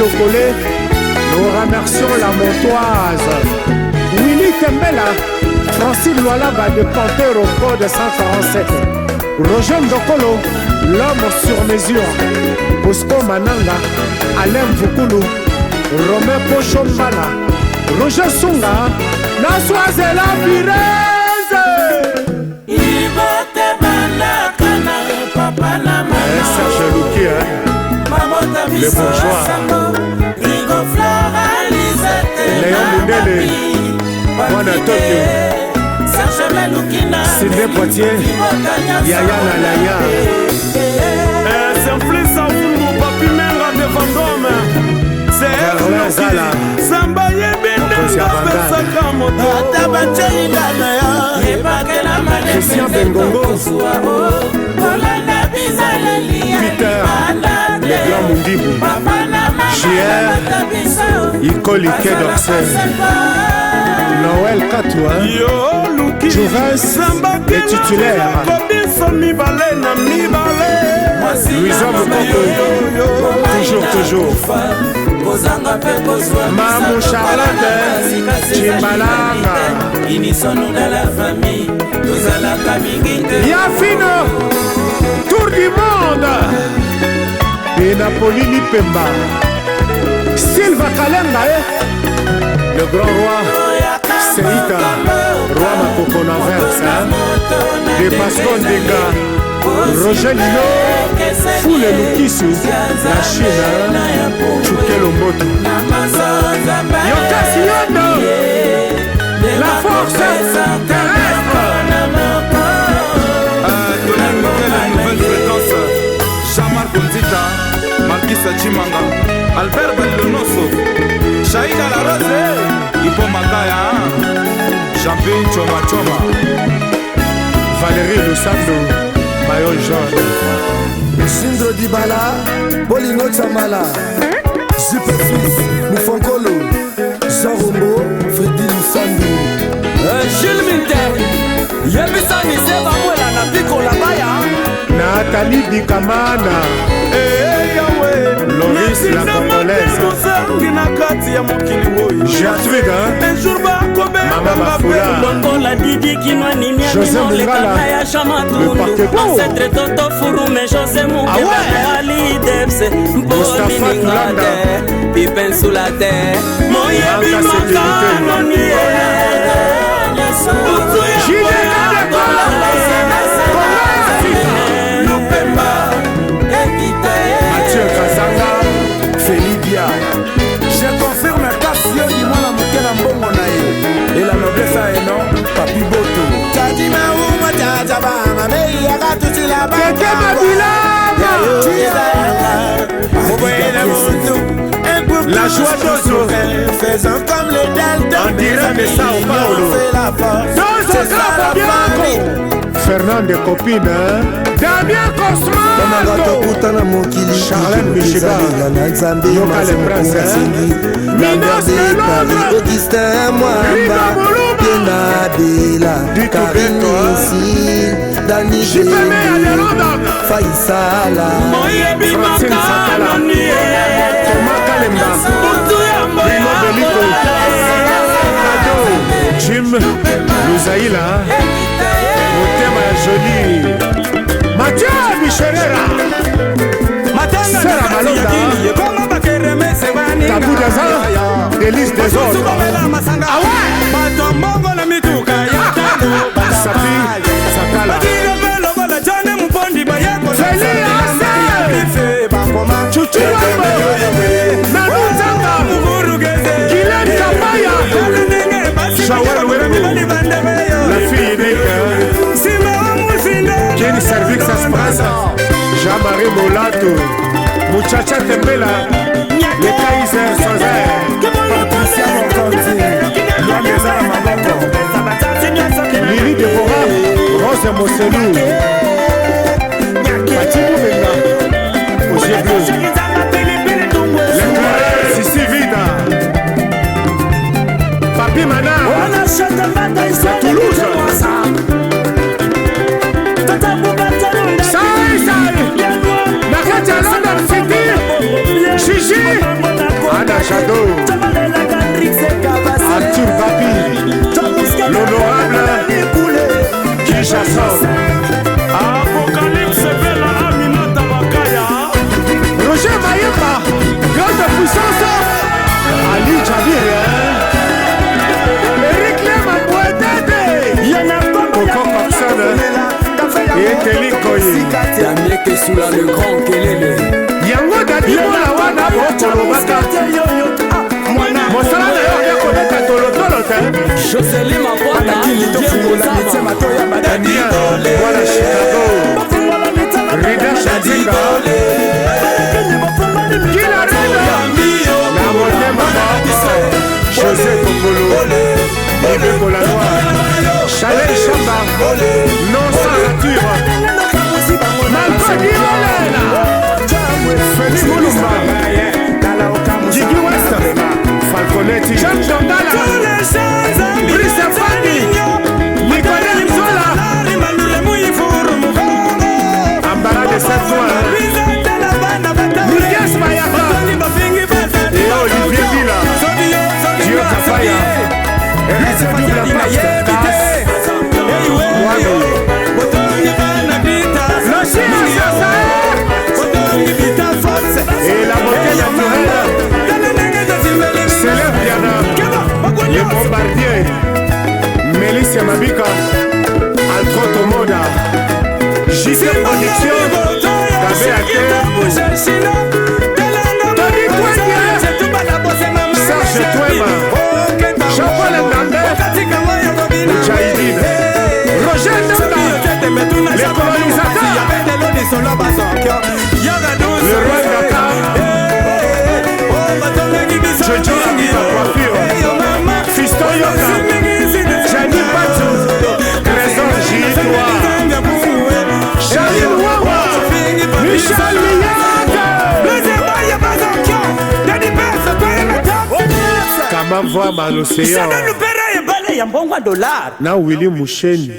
Lokole, nous remercions la Montoise, Willy Tembela, Francine Lualaba de Panthère au code 147, Roger Ndokolo, l'homme sur mesure, Bosco Mananga, Alain Vukulu, Romain Pochombala, Roger Sunga, Naswazela Pireze. Serge Louki, les bourgeois, Léon Mundele, Mwana Tokyo, Sylvain Poitier, Yaya Nalaya, Simplice Afungo, Papi Menga de Vendôme, c'est Zala, Samba Yebenda, Sakamoto, Christian Bengongo, Peter, le grand Mundibu, JR, Icoli Quai d'Orsay, Noël Katoua, Jouvin, les titulaires, Louisa Mokoko, toujours, Mamou Charlotte, Chimbalanga, Yafino, Tour du monde, et Napoli Lipemba, Silva Kalenga, le grand roi, Seita, roi Makoko Naverse, de Pascal Dega, Roger Lino, Foule Lukisu, la Chine, Chukelo Moto, Yokasi Yondo, la force terrestre. Nouvelle fréquence, Jean-Marc Nzita, Marquis Chimanga, Albert Bellonoso, Shaïda La Rose, Ipo Makaya, Jean-Pierre Choma Choma, Valérie Lusando, Mayon Jean, Sindro Dibala, Bolino Chamala, Super Suisse, Moufankolo, Jean Rombo, Freddy Lusando, Gilles Minter, Yebisani Seva Mwela na Piko la Baya, Nathalie Dikamana, Loris la Congolaise, Gertrude, Mama Bafoula, José Mungala, le parquet Mustafa Tulanda, Pipen sous la terre, Moyebi Makanoni, Mathieu Kazanga, Félibia. je confirme Cassio du Mwana Mukela Mbongo Nae, et la noblesse a un nom, Papi Boto. Keke Mabila, la joie d'Ozo, faisant comme les Delta, en direct de Sao Paulo. Fernand de Copine, Damien Cosmando, Charlène Michiba, Yoka le Prince, Minos de Londres, Augustin Mwamba, Piena Bela, Karine Nissi, Dani Faisala, Francine Sakala, Thomas Kalemba, Primo Belico, Jim Louzaïla, Motema ya Joli, Mathieu Bicherera, Sera Malonda, Tabou Daza, Délice des autres. Ah ouais, Sapi, Sakala, Feli Ase, Chuchu Wambo, Nanou Zanga, Guylaine Kapaya, Shawel Wembo, la fille unique, Kenny Servix Express, Jean-Marie Molato, Muchacha Tembela, le Kaiser Sozer, Patricia Mokonzi, Luameza Mabongo, Lili Deborah, Rose Moselou, Pati Moubenga, Ogier Bleu, Sissi Vida, Papi Mana, la Toulouse, Sai, Nakati London City, Chichi, Jado, Arthur Papi, l'honorable Kinshasa, Apocalypse Bella Aminata Bakaya, Roger Mayemba, grande puissance, Ali Jabir, Eric Lema Mouedade, Coco Papsan, et Teli Koye. Damien Kessoula le grand Kelele. Yango Dadi Mola Wana Bokolo Baka. Mosala na yo ya koleka tolotolo te. Jocelyne Mapota, Didier Kozama. Daniel, voilà Chicago. Rida Shadika. Kila Reda. Na Mote Mama. José Kokolo. Ibe Kolanoa. Chalet Chamba. Non sans nature. Malko Diolela. Félix Moulumba. Jiggy West. Falconetti. Jean Jondala. Brice Fadi. Nicolas Mzola. Ambara de Saint-Ouen. Miguel Mayaka. Et Olivier Villa. Dio Kafaya. RSW La Passe. Et la beauté naturelle. Célèbre Diana. Les bombardiers. Mélissa Mabika. Altro Tomoda. JC Production. Gabe Ake. Tony Kwenye. Serge Twema. Jean-Paul Ndambe. Jaïdine. Roger Ndamba. Les colonisateurs. Le roi Dakar. Jojo Amiba Coiffure. Fiston Yoka. Jani Patou. Trésor Gilles-Toi. Charlie Wawa. Michel Liyaga. Kama voix dans l'océan. Na Willy Moucheni.